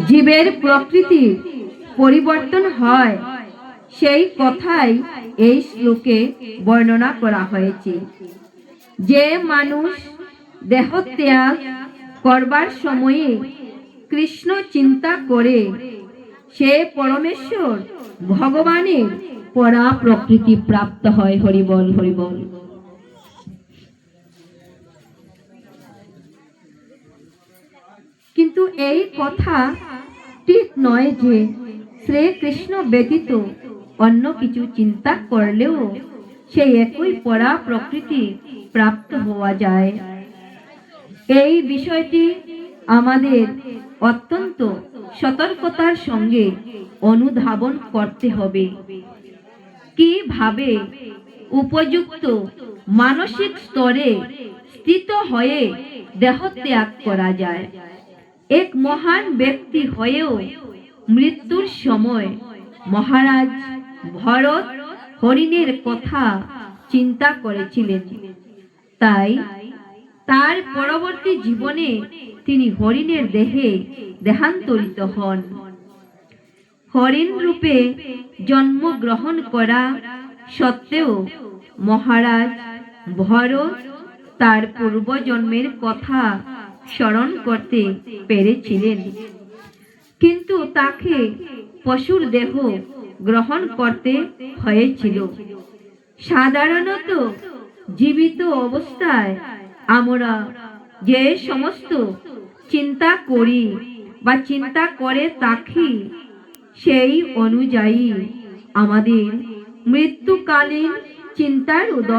জীবের প্রকৃতির পরিবর্তন হয় সেই কথাই এই শ্লোকে বর্ণনা করা হয়েছে। যে মানুষ দেহত্যাগ করবার সময়ে কৃষ্ণ চিন্তা করে সে পরমেশ্বর ভগবানের পরা প্রকৃতি প্রাপ্ত হয়। হরিবল হরিবল। কিন্তু এই কথা ঠিক নয় যে শ্রীকৃষ্ণ ব্যতীত অন্য কিছু চিন্তা করলেও সেই একই পরা প্রকৃতি প্রাপ্ত হওয়া যায়। এই বিষয়টি আমাদের অত্যন্ত সতর্কতার সঙ্গে অনুধাবন করতে হবে। কিভাবে উপযুক্ত মানসিক স্তরে স্থিত হয়ে দেহত্যাগ করা যায়। এক মহান ব্যক্তি হয়েও মৃত্যুর সময় মহারাজ ভরত হরিণের কথা চিন্তা করেছিলেন। তাই তার পরবর্তী জীবনে তিনি হরিণের দেহে দেহান্তরিত হন। হরিণ রূপে জন্মগ্রহণ করা সত্ত্বেও মহারাজ ভরত তার পূর্বজন্মের কথা স্মরণ করতে পেরেছিলেন, কিন্তু তাকে পশুর দেহ গ্রহণ করতে হয়েছিল। সাধারণত জীবিত অবস্থায় আমরা যে সমস্ত চিন্তা করি বা চিন্তা করে থাকি সেই অনুযায়ী আমাদের মৃত্যুকালীন চিন্তার উদয়